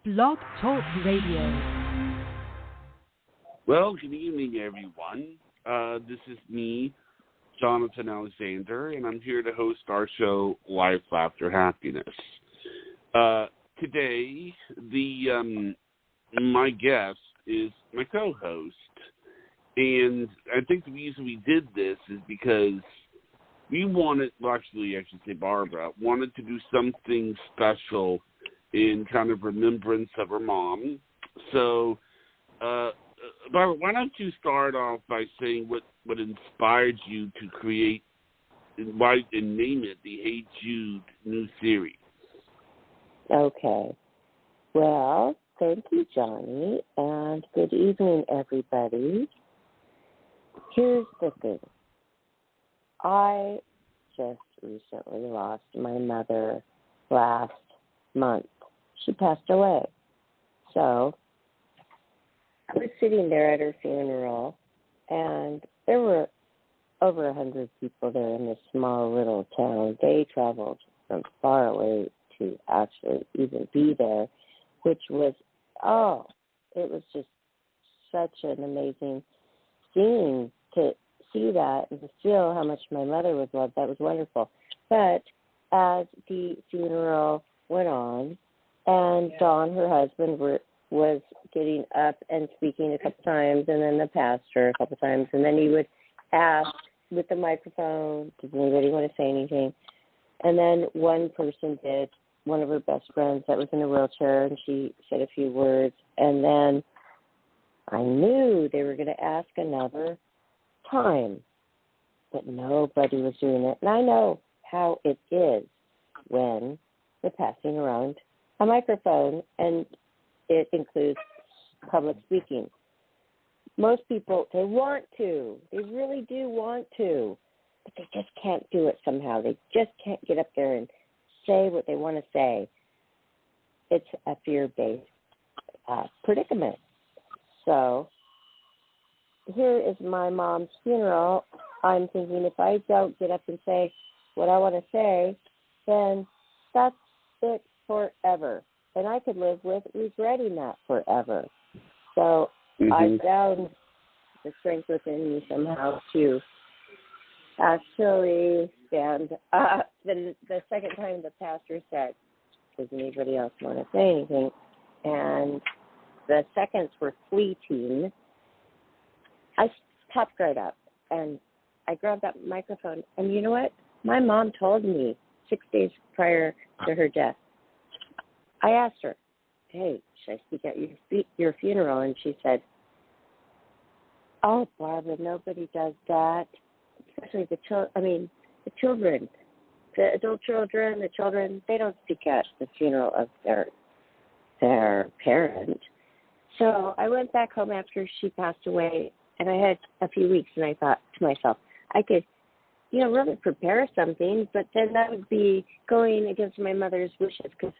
Blog Talk Radio. Well, good evening, everyone. This is me, Jonathan Alexander, and I'm here to host our show, Life After Happiness. Today, my guest is my co-host, and I think the reason we did this is because we wanted, well, actually, I should say Barbara, wanted to do something special in kind of remembrance of her mom. So, Barbara, why don't you start off by saying what inspired you to create and name it the Hey Jude new series? Okay. Well, thank you, Johnny, and good evening, everybody. Here's the thing. I just recently lost my mother last month. She passed away. So I was sitting there at her funeral, and there were over 100 people there in this small little town. They traveled from far away to actually even be there, which was, it was just such an amazing scene to see that and to feel how much my mother was loved. That was wonderful. But as the funeral went on, and Dawn, her husband, was getting up and speaking a couple times, and then the pastor a couple times, and then he would ask with the microphone, does anybody want to say anything? And then one person did, one of her best friends that was in a wheelchair, and she said a few words, and then I knew they were going to ask another time, but nobody was doing it. And I know how it is when they're passing around a microphone, and it includes public speaking. Most people, they want to. They really do want to, but they just can't do it somehow. They just can't get up there and say what they want to say. It's a fear-based predicament. So here is my mom's funeral. I'm thinking if I don't get up and say what I want to say, then that's it forever. And I could live with regretting that forever. So I found the strength within me somehow to actually stand up. The second time the pastor said, does anybody else want to say anything? And the seconds were fleeting. I popped right up, and I grabbed that microphone. And you know what? My mom told me 6 days prior to her death. I asked her, hey, should I speak at your funeral? And she said, oh, Barbara, nobody does that, especially the children. The adult children, the children, they don't speak at the funeral of their parent. So I went back home after she passed away, and I had a few weeks, and I thought to myself, I could, really prepare something, but then that would be going against my mother's wishes, because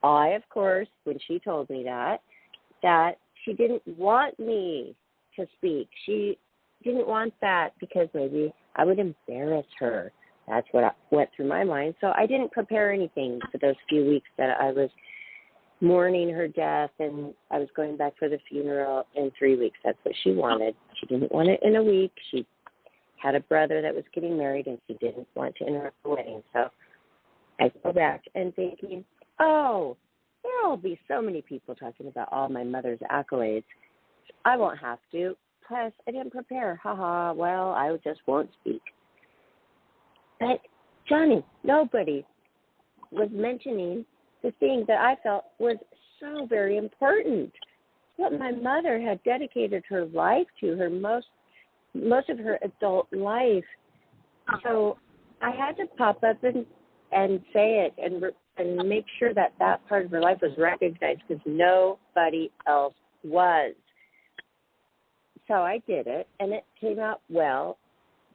I, of course, when she told me that she didn't want me to speak. She didn't want that because maybe I would embarrass her. That's what went through my mind. So I didn't prepare anything for those few weeks that I was mourning her death, and I was going back for the funeral in 3 weeks. That's what she wanted. She didn't want it in a week. She had a brother that was getting married, and she didn't want to interrupt the wedding. So I go back and thinking, there will be so many people talking about all my mother's accolades. I won't have to. Plus, I didn't prepare. Well, I just won't speak. But, Johnny, nobody was mentioning the thing that I felt was so very important. What my mother had dedicated her life to, her most of her adult life. So I had to pop up and say it and make sure that part of her life was recognized, because nobody else was. So I did it, and it came out well,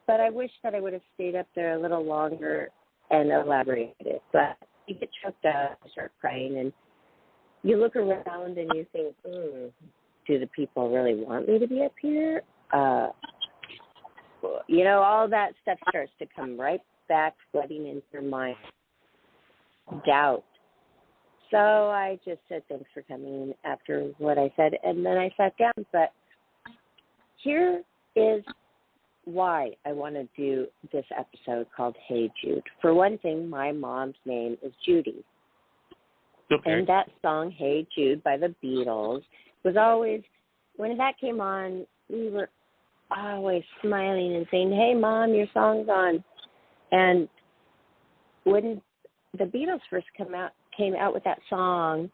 but I wish that I would have stayed up there a little longer and elaborated. But you get choked up, you start crying, and you look around and you think, do the people really want me to be up here? All that stuff starts to come right back flooding into your mind. Doubt. So I just said thanks for coming after what I said, and then I sat down. But here is why I want to do this episode called Hey Jude. For one thing, my mom's name is Judy. Okay. And that song, Hey Jude, by the Beatles, was always, when that came on, we were always smiling and saying, hey, Mom, your song's on. And when the Beatles first came out with that song,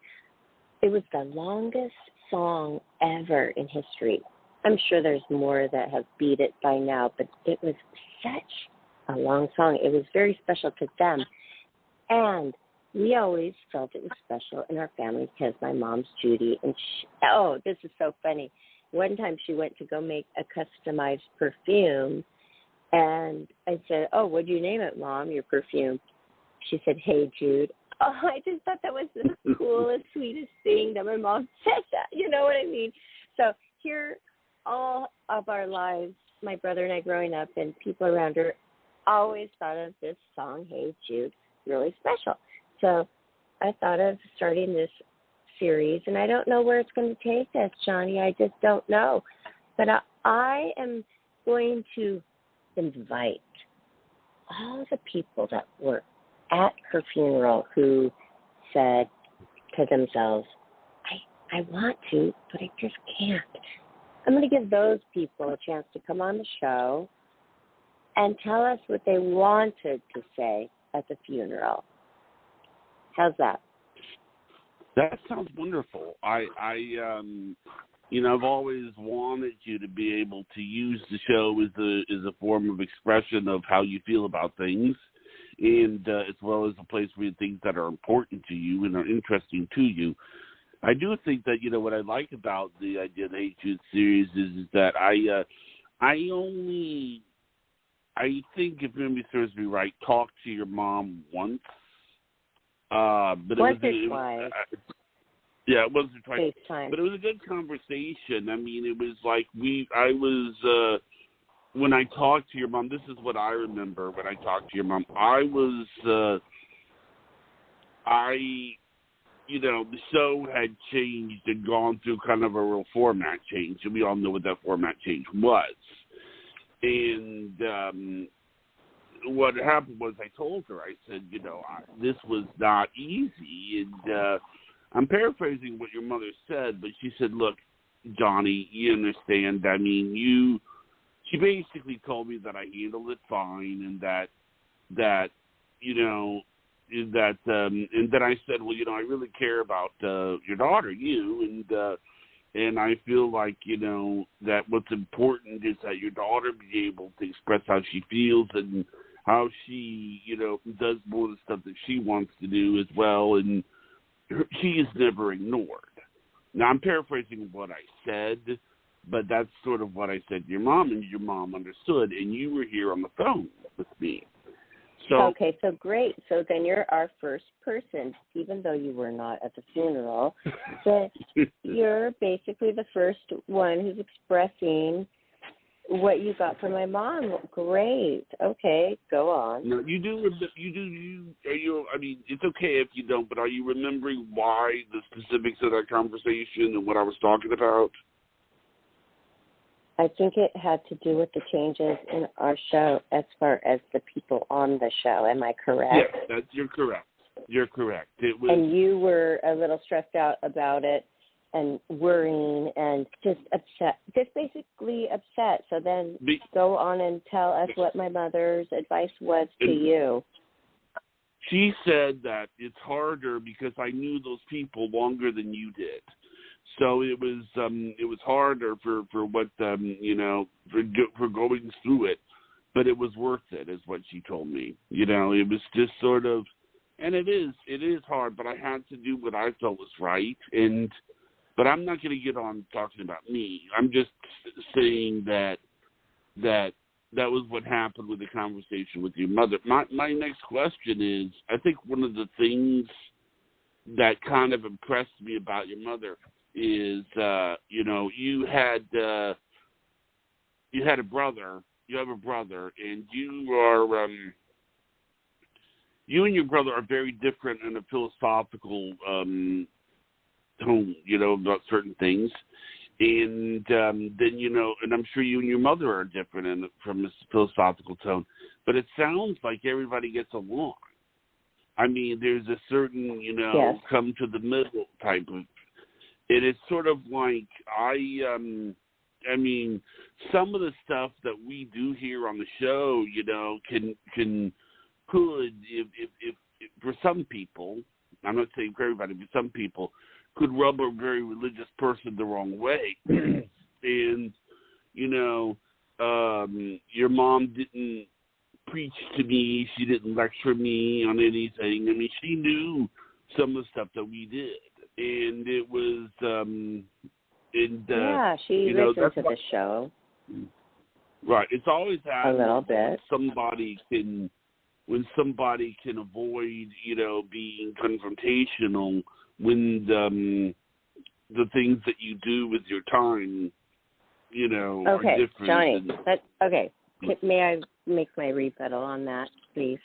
it was the longest song ever in history. I'm sure there's more that have beat it by now, but it was such a long song. It was very special to them. And we always felt it was special in our family because my mom's Judy. And this is so funny. One time she went to go make a customized perfume, and I said, oh, what'd you name it, Mom, your perfume? She said, Hey Jude. Oh, I just thought that was the coolest, sweetest thing that my mom said that. You know what I mean? So here, all of our lives, my brother and I growing up and people around her always thought of this song, Hey Jude, really special. So I thought of starting this series, and I don't know where it's going to take us, Johnny. I just don't know. But I am going to invite all the people that were at her funeral who said to themselves, I want to, but I just can't. I'm going to give those people a chance to come on the show and tell us what they wanted to say at the funeral. How's that? That sounds wonderful. I've always wanted you to be able to use the show as a form of expression of how you feel about things, and as well as a place where things that are important to you and are interesting to you. I do think that, what I like about the idea of the Hey Jude series is that I think, if memory serves me right, talked to your mom once. But once or twice. Yeah, it wasn't twice. FaceTime. But it was a good conversation. I mean, it was like when I talked to your mom, this is what I remember when I talked to your mom. The show had changed and gone through kind of a real format change, and we all know what that format change was. And what happened was I told her, I said, this was not easy. And I'm paraphrasing what your mother said, but she said, look, Johnny, you understand. I mean, she basically told me that I handled it fine, and that and then I said, well, I really care about your daughter, you, and I feel like, that what's important is that your daughter be able to express how she feels and how she, does more of the stuff that she wants to do as well, and she is never ignored. Now, I'm paraphrasing what I said, but that's sort of what I said to your mom, and your mom understood, and you were here on the phone with me. So, okay, so great. So then you're our first person, even though you were not at the funeral. So you're basically the first one who's expressing what you got from my mom. Great. Okay, go on. No, you do. I mean, it's okay if you don't, but are you remembering why, the specifics of that conversation and what I was talking about? I think it had to do with the changes in our show as far as the people on the show. Am I correct? Yes, you're correct. You're correct. It was, and you were a little stressed out about it and worrying and just upset, just basically upset. So then go on and tell us what my mother's advice was to you. She said that it's harder because I knew those people longer than you did. So it was harder for what for going through it, but it was worth it, is what she told me. It was just sort of, and it is hard, but I had to do what I felt was right. But I'm not going to get on talking about me. I'm just saying that was what happened with the conversation with your mother. My next question is, I think one of the things that kind of impressed me about your mother is, you had a brother, and you are, you and your brother are very different in a philosophical tone, about certain things. And then, and I'm sure you and your mother are different from a philosophical tone. But it sounds like everybody gets along. I mean, there's a certain, Yes. come to the middle type of. It is sort of like some of the stuff that we do here on the show, could if for some people, I'm not saying for everybody, but some people could rub a very religious person the wrong way. And, your mom didn't preach to me. She didn't lecture me on anything. I mean, she knew some of the stuff that we did. And it was, yeah, she listened to the show. Right. It's always happened a little bit. When somebody can avoid, being confrontational, when the things that you do with your time, are different. Johnny, okay. May I make my rebuttal on that, please?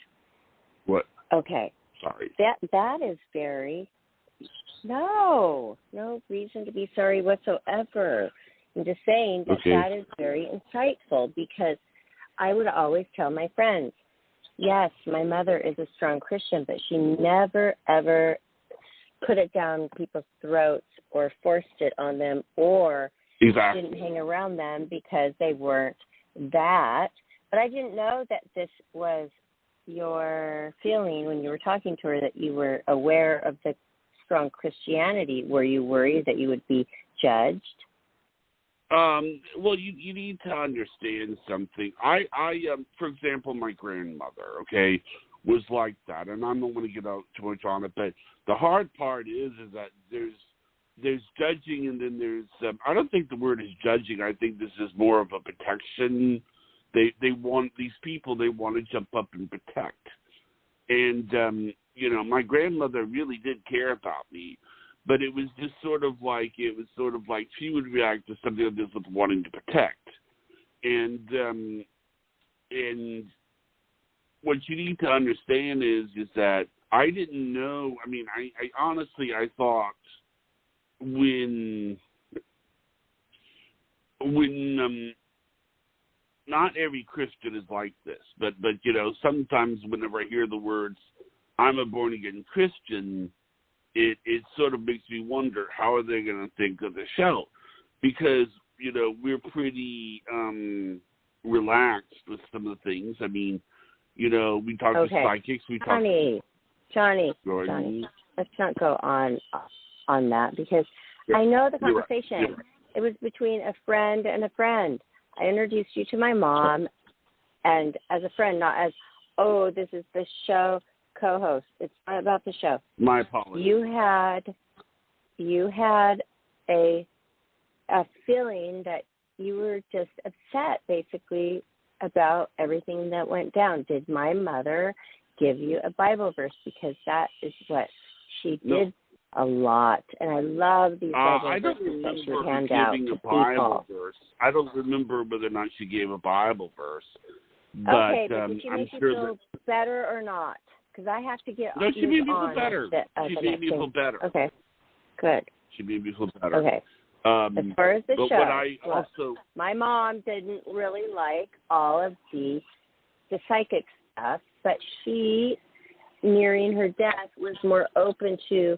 What? Okay. Sorry. That is very... No reason to be sorry whatsoever. I'm just saying that is very insightful, because I would always tell my friends, yes, my mother is a strong Christian, but she never, ever put it down people's throats or forced it on them, or didn't hang around them because they weren't that. But I didn't know that this was your feeling when you were talking to her, that you were aware of the strong Christianity. Were you worried that you would be judged? Well, you need to understand something. I for example, my grandmother, was like that, and I don't want to get out too much on it, but the hard part is that there's judging, and then there's I don't think the word is judging. I think this is more of a protection. They want these people. They want to jump up and protect, and my grandmother really did care about me. But it was just sort of like she would react to something like this with wanting to protect, and what you need to understand is that I didn't know. I mean, I honestly thought when not every Christian is like this, but sometimes whenever I hear the words "I'm a born again Christian," it sort of makes me wonder, how are they going to think of the show? Because, we're pretty relaxed with some of the things. I mean, we talk to psychics. Johnny, let's not go on that, because I know the conversation. It was between a friend and a friend. I introduced you to my mom, and as a friend, not as, this is the show co-host. It's not about the show. My apologies. You had a feeling that you were just upset, basically, about everything that went down. Did my mother give you a Bible verse? Because that is what she did a lot, and I love these Bible verses that she would hand out to people. I don't remember whether or not she gave a Bible verse. But, but did she make you feel better or not? Because I have to get she made me feel better. She made me feel better. Okay, good. She made me feel better. Okay. As far as the show, my mom didn't really like all of the psychic stuff, but she, nearing her death, was more open to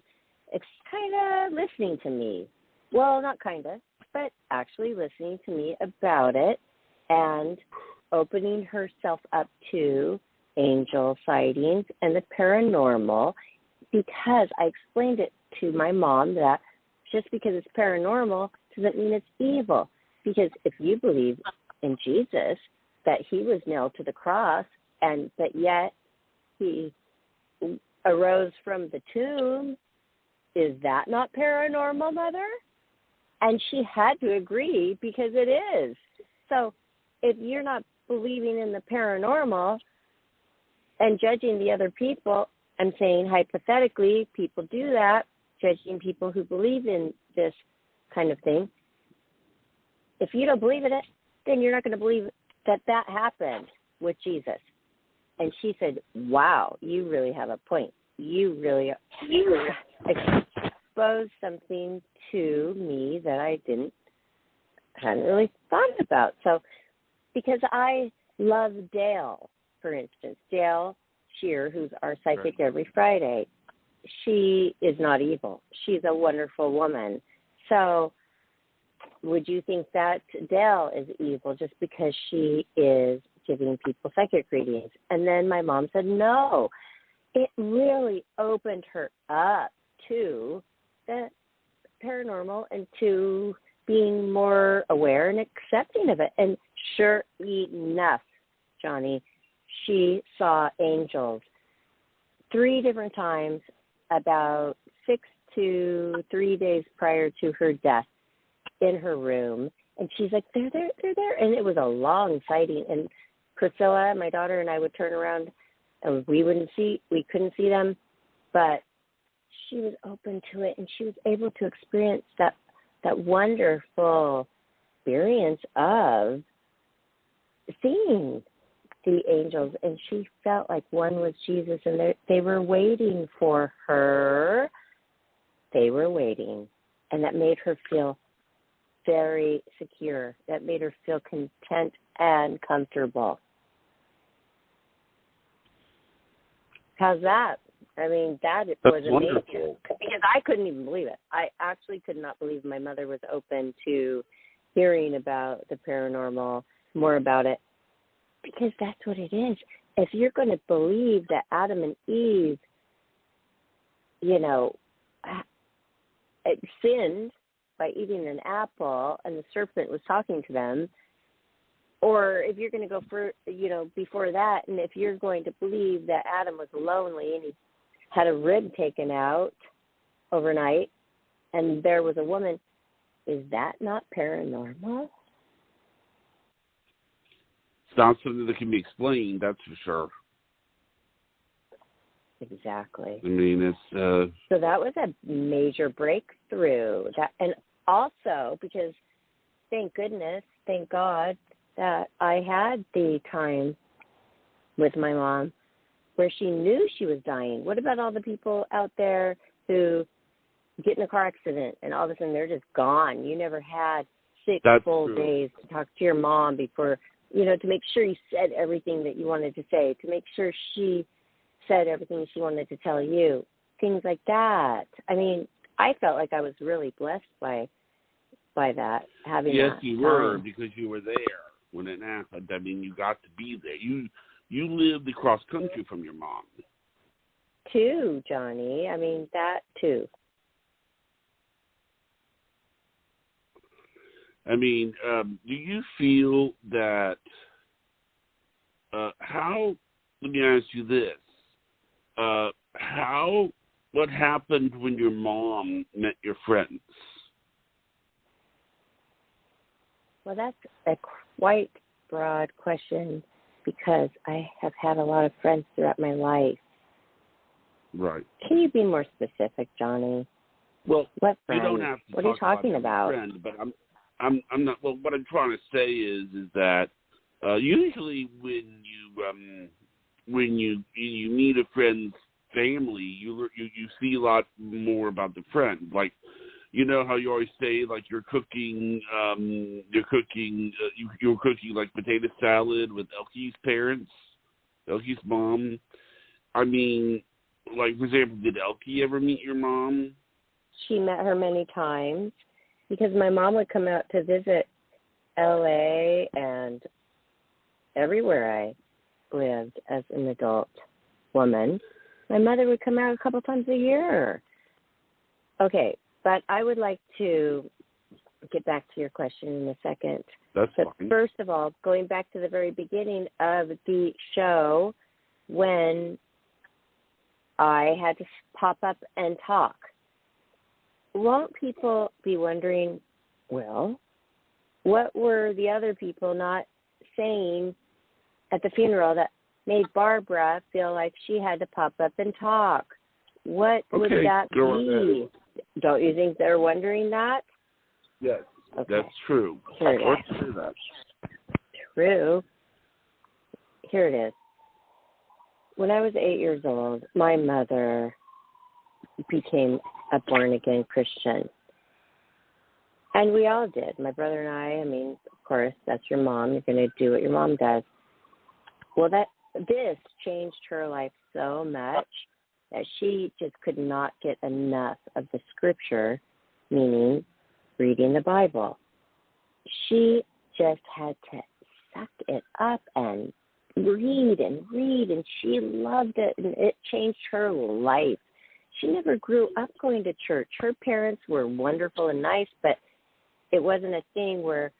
kind of listening to me. Well, not kind of, but actually listening to me about it and opening herself up to angel sightings and the paranormal, because I explained it to my mom that just because it's paranormal doesn't mean it's evil. Because if you believe in Jesus, that he was nailed to the cross, and that yet he arose from the tomb, is that not paranormal, Mother? And she had to agree, because it is. So if you're not believing in the paranormal and judging the other people, I'm saying hypothetically people do that, judging people who believe in this kind of thing. If you don't believe in it, then you're not going to believe that happened with Jesus. And she said, wow, you really have a point. You really exposed something to me that I hadn't really thought about. So, because I love Dale, for instance, Dale Shear, who's our psychic every Friday, she is not evil. She's a wonderful woman. So would you think that Dale is evil just because she is giving people psychic readings? And then my mom said, no, it really opened her up to the paranormal and to being more aware and accepting of it. And sure enough, Johnny, she saw angels 3 different times about 6 to 3 days prior to her death in her room. And she's like, they're there. And it was a long sighting. And Priscilla, my daughter, and I would turn around and we couldn't see them, but she was open to it and she was able to experience that wonderful experience of seeing the angels, and she felt like one was Jesus, and they were waiting for her. They were waiting, and that made her feel very secure. That made her feel content and comfortable. How's that? I mean, that was amazing. Wonderful. Because I couldn't even believe it. I actually could not believe my mother was open to hearing about the paranormal, more about it, because that's what it is. If you're going to believe that Adam and Eve, sinned by eating an apple and the serpent was talking to them, or if you're going to go for, before that, and if you're going to believe that Adam was lonely and he had a rib taken out overnight and there was a woman, is that not paranormal? It's not something that can be explained, that's for sure. Exactly. I mean, it's... So that was a major breakthrough. And also, because thank goodness, thank God, that I had the time with my mom where she knew she was dying. What about all the people out there who get in a car accident and all of a sudden they're just gone? You never had 6 full days to talk to your mom before, to make sure you said everything that you wanted to say, to make sure she said everything she wanted to tell you, things like that. I mean, I felt like I was really blessed by that, having yes, that you time. were, because you were there when it happened. I mean, you got to be there. You lived across country from your mom. Too, Johnny. I mean, that too. I mean, do you feel that, let me ask you this, what happened when your mom met your friends? Well, that's a quite broad question because I have had a lot of friends throughout my life. Right. Can you be more specific, Johnny? Well, what friend? You don't have to. What are you talking about? Friend, but I'm not. Well, what I'm trying to say is that usually when you meet a friend's family, you see a lot more about the friend. Like, you know how you always say, like, you're cooking like potato salad with Elkie's parents, Elkie's mom. I mean, like, for example, did Elkie ever meet your mom? She met her many times because my mom would come out to visit L.A. and everywhere I lived as an adult woman. My mother would come out a couple times a year. Okay, but I would like to get back to your question in a second. That's but fine. First of all, going back to the very beginning of the show when I had to pop up and talk, won't people be wondering, well, what were the other people not saying at the funeral that made Barbara feel like she had to pop up and talk? What would that be? Don't you think they're wondering that? Yes, okay. That's true. Here it is. True. True. Here it is. when I was 8 years old, my mother became a born-again Christian. And we all did. My brother and I mean, of course, that's your mom. You're going to do what your mom does. Well, this changed her life so much that she just could not get enough of the scripture, meaning reading the Bible. She just had to suck it up and read, and she loved it, and it changed her life. She never grew up going to church. Her parents were wonderful and nice, but it wasn't a thing where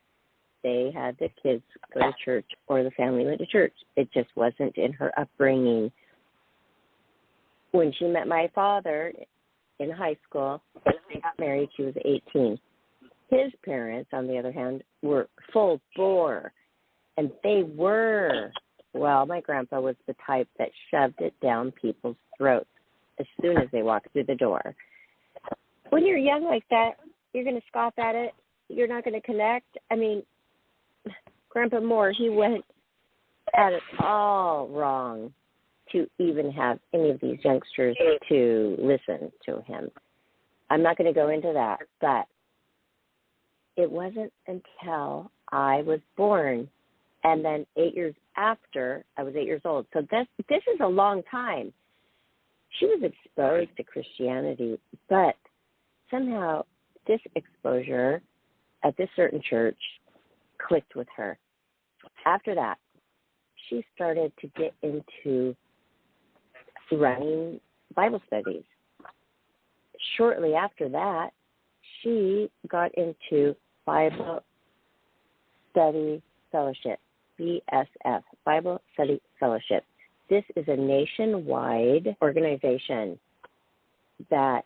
they had the kids go to church or the family went to church. It just wasn't in her upbringing. When she met my father in high school, they got married, she was 18. His parents, on the other hand, were full bore, and they were, well, my grandpa was the type that shoved it down people's throats as soon as they walked through the door. When you're young like that, you're going to scoff at it. You're not going to connect. I mean, Grandpa Moore, he went at it all wrong to even have any of these youngsters to listen to him. I'm not going to go into that, but it wasn't until I was born, and then 8 years after I was 8 years old. So this is a long time. She was exposed to Christianity, but somehow this exposure at this certain church clicked with her. After that, she started to get into running Bible studies. Shortly after that, she got into Bible Study Fellowship, BSF, Bible Study Fellowship. This is a nationwide organization that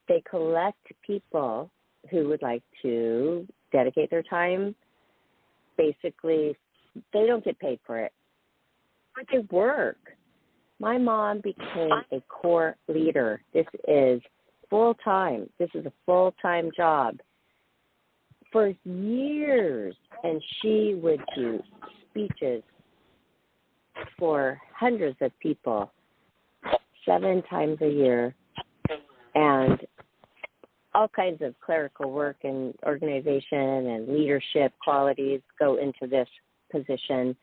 they collect people who would like to dedicate their time. Basically, they don't get paid for it, but they work. My mom became a core leader. This is full-time. This is a full-time job for years, and she would do speeches for hundreds of people 7 times a year, and all kinds of clerical work and organization and leadership qualities go into this position.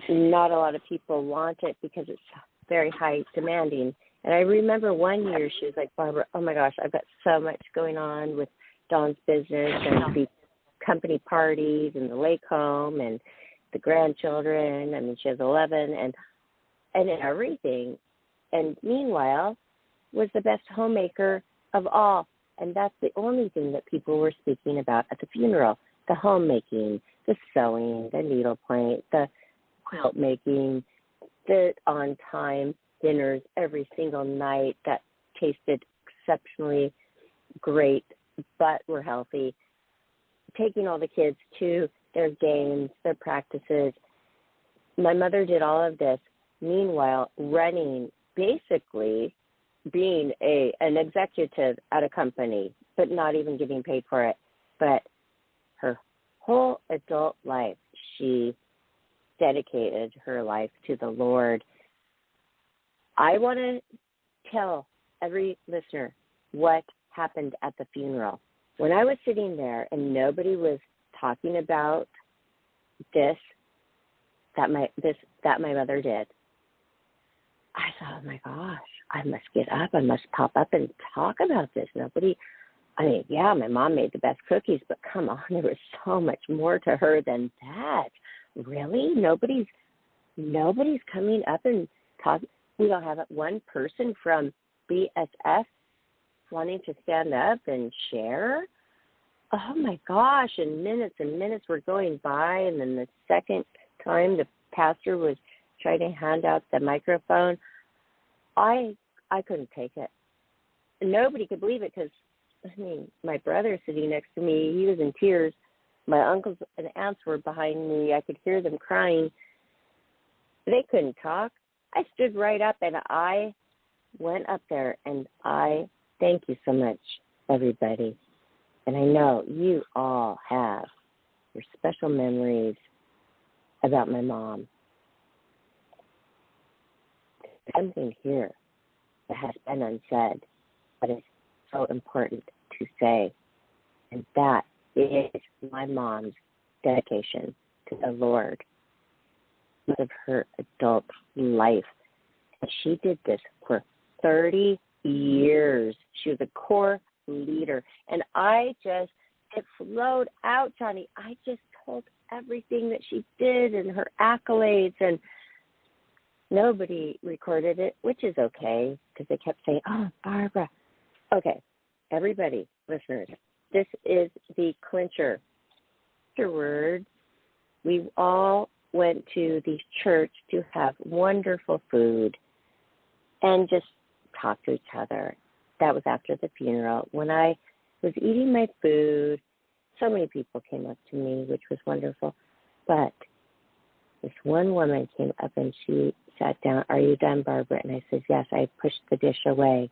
Not a lot of people want it because it's very high demanding. And I remember one year she was like, Barbara, oh my gosh, I've got so much going on with Dawn's business and the company parties and the lake home and the grandchildren. I mean, she has 11 and everything. And meanwhile, was the best homemaker of all. And that's the only thing that people were speaking about at the funeral, the homemaking, the sewing, the needlepoint, the quilt making, the on-time dinners every single night that tasted exceptionally great but were healthy, taking all the kids to their games, their practices. My mother did all of this, meanwhile running, basically being an executive at a company, but not even getting paid for it. But her whole adult life, she dedicated her life to the Lord. I want to tell every listener what happened at the funeral. When I was sitting there and nobody was talking about this that my mother did, I thought, oh my gosh, I must get up. I must pop up and talk about this. Yeah, my mom made the best cookies, but come on, there was so much more to her than that. Really? Nobody's coming up and talking. We don't have one person from BSF wanting to stand up and share. Oh my gosh, and minutes were going by, and then the second time the pastor was trying to hand out the microphone, I couldn't take it. Nobody could believe it because, my brother sitting next to me, he was in tears. My uncles and aunts were behind me. I could hear them crying. They couldn't talk. I stood right up, and I went up there, and I thank you so much, everybody. And I know you all have your special memories about my mom. something here that has been unsaid that is so important to say. And that is my mom's dedication to the Lord of her adult life. And she did this for 30 years. She was a core leader. And it flowed out, Johnny. I just told everything that she did and her accolades, and nobody recorded it, which is okay, because they kept saying, oh, Barbara. Okay, everybody, listeners, this is the clincher. Afterwards, we all went to the church to have wonderful food and just talk to each other. That was after the funeral. When I was eating my food, so many people came up to me, which was wonderful. But this one woman came up and she sat down. Are you done, Barbara? And I said, yes. I pushed the dish away.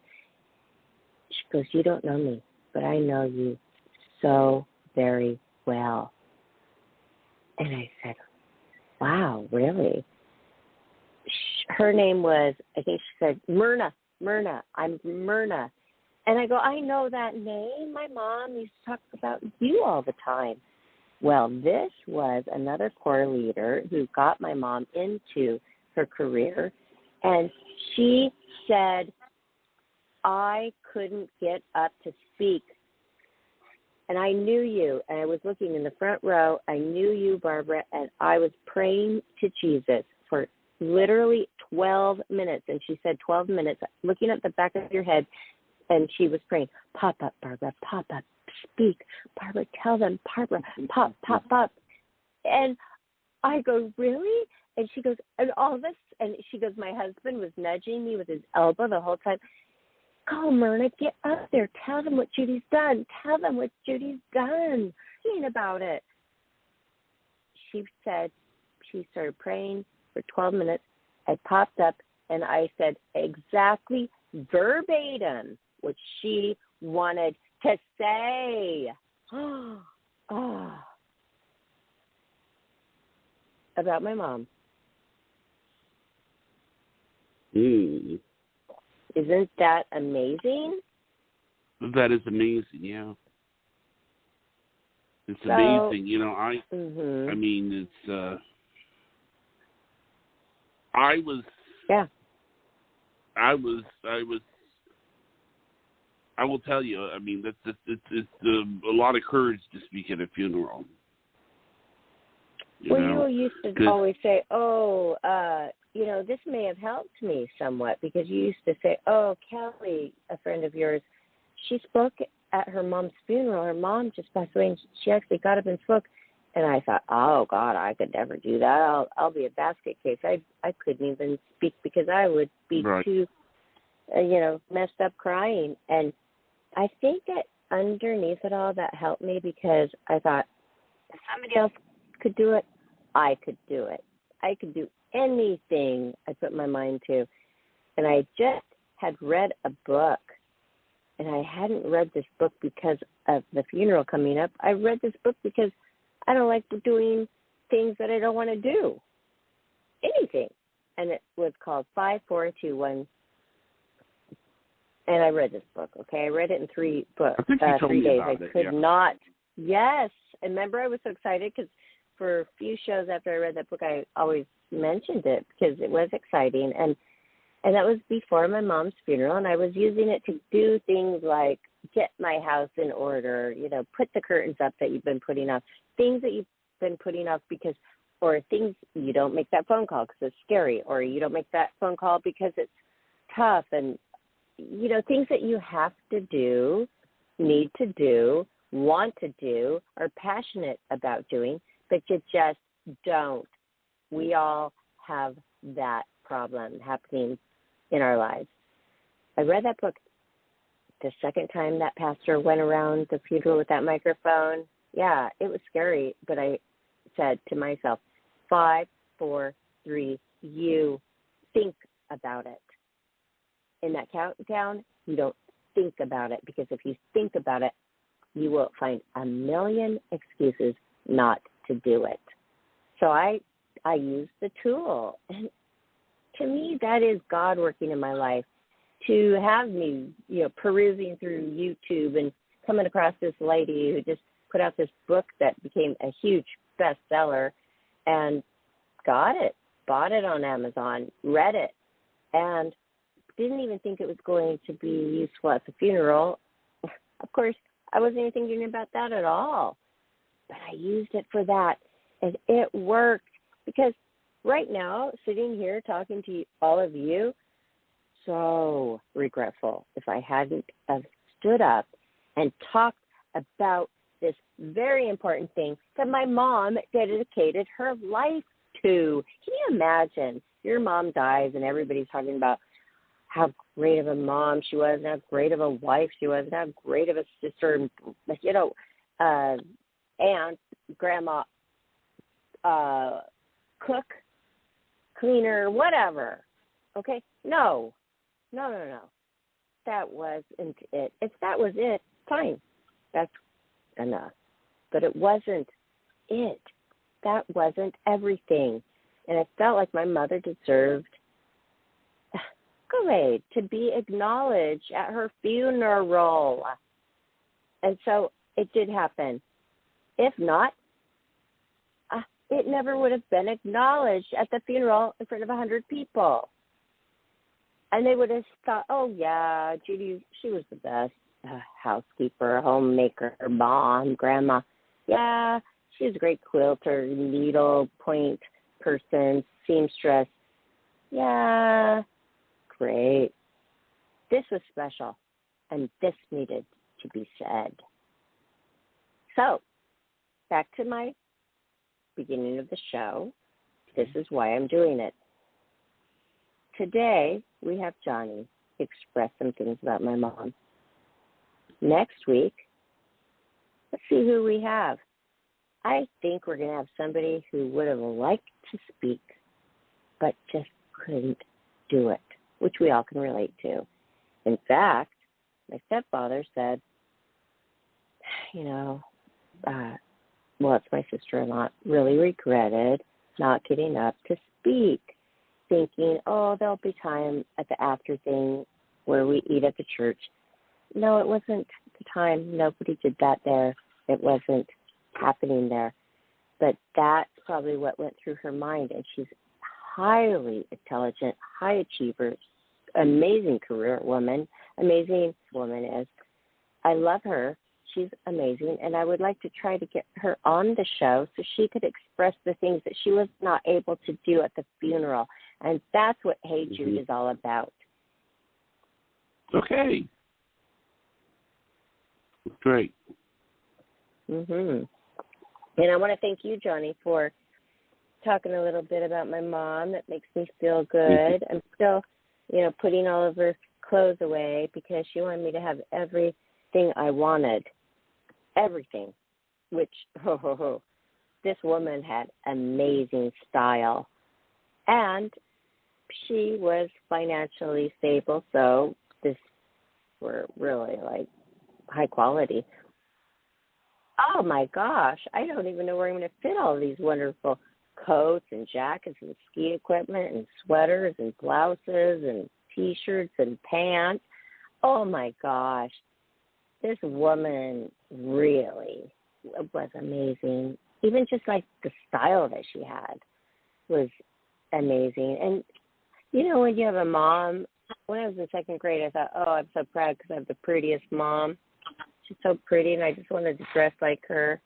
She goes, you don't know me, but I know you so very well. And I said, wow, really? Her name was, I think she said, Myrna. I'm Myrna. And I go, I know that name. My mom used to talk about you all the time. Well, this was another core leader who got my mom into her career. And she said, I couldn't get up to speak. And I knew you. And I was looking in the front row. I knew you, Barbara. And I was praying to Jesus for literally 12 minutes. And she said 12 minutes, looking at the back of your head. And she was praying, pop up, Barbara, pop up, speak. Barbara, tell them, Barbara, pop. And I go, really? And she goes, and all this, and she goes, my husband was nudging me with his elbow the whole time. Go, Myrna, get up there. Tell them what Judy's done. Thinking about it. She said, she started praying for 12 minutes. I popped up, and I said exactly verbatim what she wanted to say. About my mom. Mm. Isn't that amazing? That is amazing, yeah. It's amazing. You know, I mean, it's, I will tell you, I mean, it's a lot of courage to speak at a funeral. You used to always say, this may have helped me somewhat, because you used to say, oh, Kelly, a friend of yours, she spoke at her mom's funeral. Her mom just passed away, and she actually got up and spoke. And I thought, oh, God, I could never do that. I'll be a basket case. I couldn't even speak because I would be too, messed up crying. And I think that underneath it all, that helped me, because I thought, if somebody else could do it, I could do it. I could do anything I put my mind to. And I just had read a book, and I hadn't read this book because of the funeral coming up. I read this book because I don't like doing things that I don't want to do. Anything. And it was called 5-4-2-1. And I read this book, okay? I read it in 3 books, 3 days. I could not. Yes. And remember, I was so excited because for a few shows after I read that book, I always mentioned it because it was exciting. And that was before my mom's funeral, and I was using it to do things like get my house in order, put the curtains up that you've been putting off, things that you've been putting off or things you don't make that phone call because it's scary, or you don't make that phone call because it's tough, and, things that you have to do, need to do, want to do, are passionate about doing, but you just don't. We all have that problem happening in our lives. I read that book the second time that pastor went around the funeral with that microphone. Yeah, it was scary, but I said to myself, 5, 4, 3, you think about it. In that countdown, you don't think about it, because if you think about it, you will find a million excuses not to do it. So I used the tool, and to me, that is God working in my life. To have me, perusing through YouTube and coming across this lady who just put out this book that became a huge bestseller and got it, bought it on Amazon, read it, and didn't even think it was going to be useful at the funeral. Of course, I wasn't even thinking about that at all. But I used it for that, and it worked. Because right now, sitting here talking to all of you, so regretful if I hadn't have stood up and talked about this very important thing that my mom dedicated her life to. Can you imagine? Your mom dies and everybody's talking about how great of a mom she was, and how great of a wife she was, and how great of a sister, and, aunt, grandma, cook, cleaner, whatever. Okay? No. That wasn't it. If that was it, fine. That's enough. But it wasn't it. That wasn't everything. And I felt like my mother deserved to be acknowledged at her funeral. And so it did happen. If not, it never would have been acknowledged at the funeral in front of 100 people. And they would have thought, oh, yeah, Judy, she was the best housekeeper, homemaker, mom, grandma. Yeah, she was a great quilter, needle point person, seamstress. Yeah, great. This was special, and this needed to be said. So, back to my beginning of the show. This is why I'm doing it. Today, we have Johnny express some things about my mom. Next week, let's see who we have. I think we're going to have somebody who would have liked to speak, but just couldn't do it, which we all can relate to. In fact, my stepfather said, it's my sister-in-law, really regretted not getting up to speak, thinking, there'll be time at the after thing where we eat at the church. No, it wasn't the time. Nobody did that there. It wasn't happening there. But that's probably what went through her mind. And she's highly intelligent, high achiever, amazing career woman. Amazing woman is. I love her. She's amazing. And I would like to try to get her on the show so she could express the things that she was not able to do at the funeral. And that's what Hey Jude is all about. Okay. Great. And I want to thank you, Johnny, for talking a little bit about my mom. That makes me feel good. I'm still, putting all of her clothes away because she wanted me to have everything I wanted. Everything. Which, this woman had amazing style. And she was financially stable, so this were really, high quality. Oh, my gosh. I don't even know where I'm going to fit all of these wonderful coats and jackets and ski equipment and sweaters and blouses and T-shirts and pants. Oh, my gosh. This woman really was amazing. Even just, the style that she had was amazing. And, when you have a mom, when I was in second grade, I thought, I'm so proud because I have the prettiest mom. She's so pretty, and I just wanted to dress like her.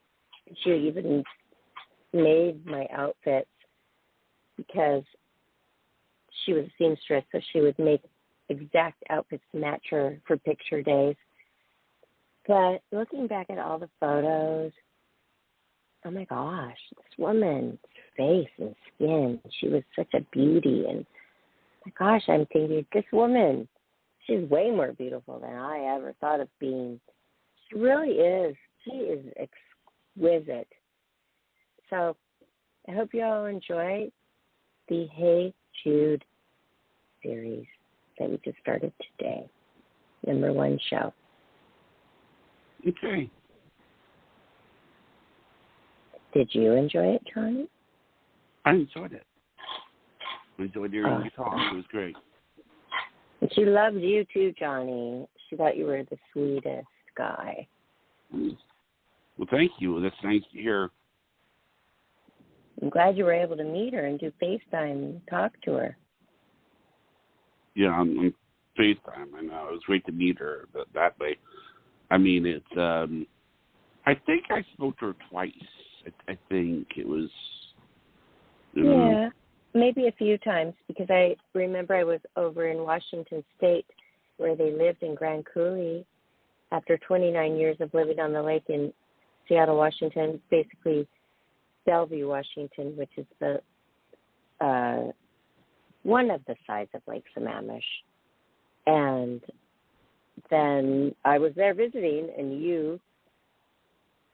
She even made my outfits because she was a seamstress, so she would make exact outfits to match her for picture days. But looking back at all the photos, oh my gosh, this woman's face and skin, she was such a beauty. And my gosh, I'm thinking, this woman, she's way more beautiful than I ever thought of being. She really is. She is exquisite. So I hope you all enjoy the Hey Jude series that we just started today. #1 show. Okay. Did you enjoy it, Johnny? I enjoyed it. I enjoyed hearing you talk. It was great. And she loved you too, Johnny. She thought you were the sweetest guy. Well, thank you. That's nice to hear. I'm glad you were able to meet her and do FaceTime and talk to her. Yeah, on FaceTime. I know. It was great to meet her that way. I mean, it's, I think I spoke to her twice. I think it was, Yeah, maybe a few times, because I remember I was over in Washington State where they lived in Grand Coulee after 29 years of living on the lake in Seattle, Washington, basically Bellevue, Washington, which is the one of the sides of Lake Sammamish. And then I was there visiting, and you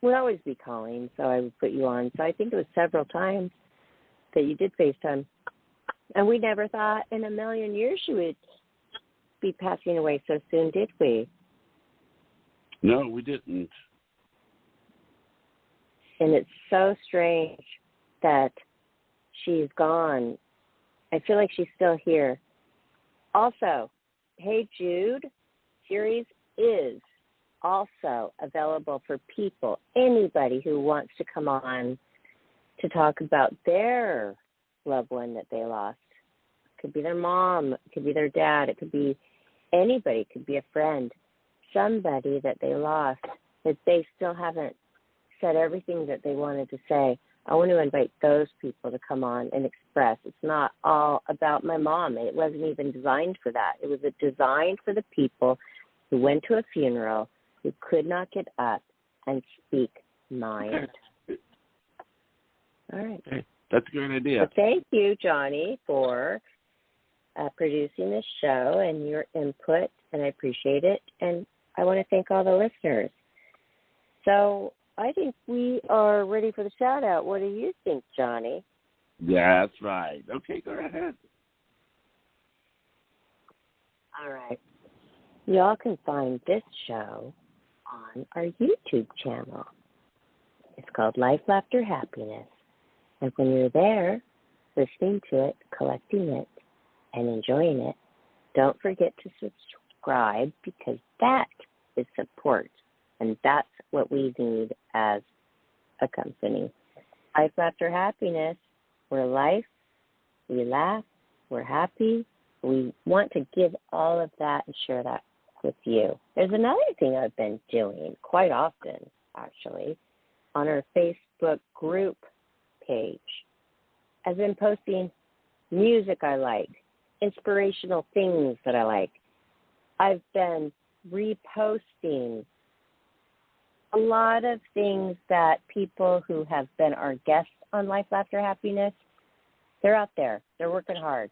would always be calling, so I would put you on. So I think it was several times that you did FaceTime. And we never thought in a million years she would be passing away so soon, did we? No, we didn't. And it's so strange that she's gone. I feel like she's still here. Also, Hey Jude series is also available for people, anybody who wants to come on to talk about their loved one that they lost. It could be their mom, it could be their dad, it could be anybody, it could be a friend, somebody that they lost that they still haven't said everything that they wanted to say. I want to invite those people to come on and express. It's not all about my mom. It wasn't even designed for that. It was designed for the people who went to a funeral, who could not get up and speak mind. All right. Okay. That's a great idea. Well, thank you, Johnny, for producing this show and your input, and I appreciate it. And I want to thank all the listeners. So I think we are ready for the shout-out. What do you think, Johnny? That's right. Okay, go ahead. All right. Y'all can find this show on our YouTube channel. It's called Life, Laughter, Happiness. And when you're there, listening to it, collecting it, and enjoying it, don't forget to subscribe, because that is support. And that's what we need as a company. Life, Laughter, Happiness. We're life. We laugh. We're happy. We want to give all of that and share that with you. There's another thing I've been doing quite often, actually, on our Facebook group page. I've been posting music I like, inspirational things that I like. I've been reposting a lot of things that people who have been our guests on Life, Laughter, Happiness, they're out there. They're working hard.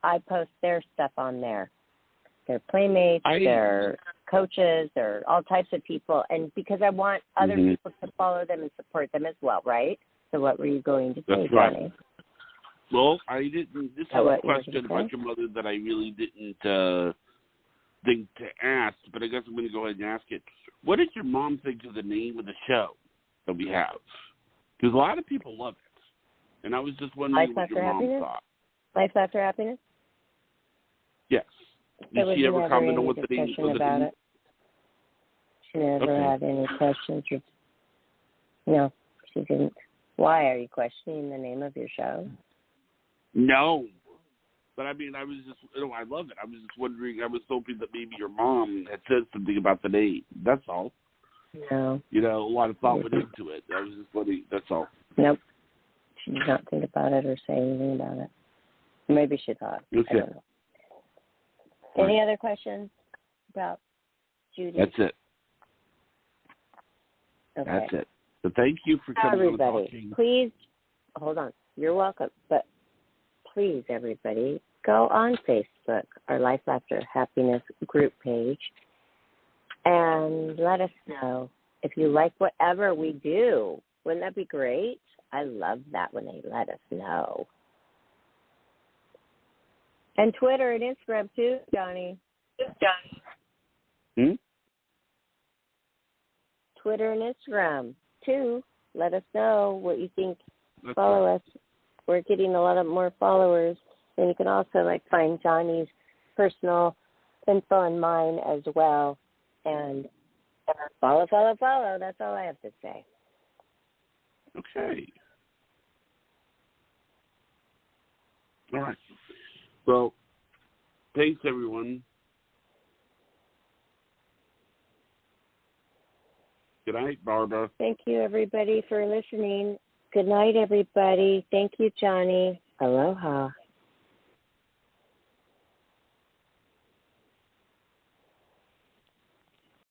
I post their stuff on there. They're playmates, they're coaches, they're all types of people. And because I want other people to follow them and support them as well, right? So what were you going to say, Johnny? Well, I didn't. This is a question about your mother that I really didn't think to ask, but I guess I'm going to go ahead and ask it. What did your mom think of the name of the show that we have? Because a lot of people love it. And I was just wondering what your mom thought. Life After Happiness? Yes. Did she ever comment on what the name was? She never had any questions. No, she didn't. Why? Are you questioning the name of your show? No. But I mean, I was just, I love it. I was just wondering, I was hoping that maybe your mom had said something about the name. That's all. No. A lot of thought went into it. I was just wondering, that's all. Nope. She did not think about it or say anything about it. Maybe she thought. Okay. I don't know. Any other questions about Judy? That's it. Okay. That's it. So thank you for coming on and talking. Please, hold on. You're welcome. But please, everybody, go on Facebook, our Life After Happiness group page, and let us know if you like whatever we do. Wouldn't that be great? I love that when they let us know. And Twitter and Instagram too, Johnny. Twitter and Instagram too. Let us know what you think. Follow us. we're getting a lot of more followers. And you can also find Johnny's personal info and mine as well. And follow. That's all I have to say. Okay. All right. Well, thanks, everyone. Good night, Barbara. Thank you, everybody, for listening. Good night, everybody. Thank you, Johnny. Aloha.